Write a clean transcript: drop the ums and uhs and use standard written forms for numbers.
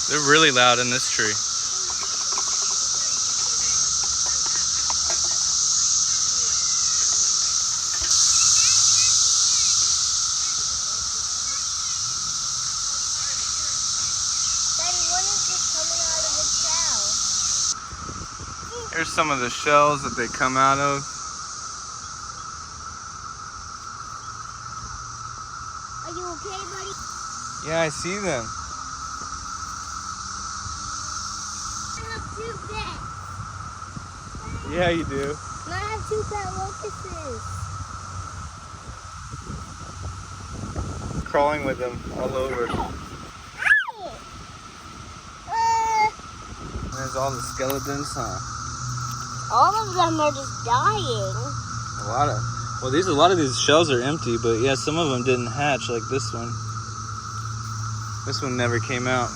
They're really loud in this tree. Daddy, when is this coming out of its shell? Here's some of the shells that they come out of. Are you okay, buddy? Yeah, I see them. I have 2 pets. Yeah, you do. I have 2 pet locusts. Crawling with them all over. There's all the skeletons, huh? All of them are just dying. A lot of these shells are empty, but yeah, some of them didn't hatch like this one. This one never came out.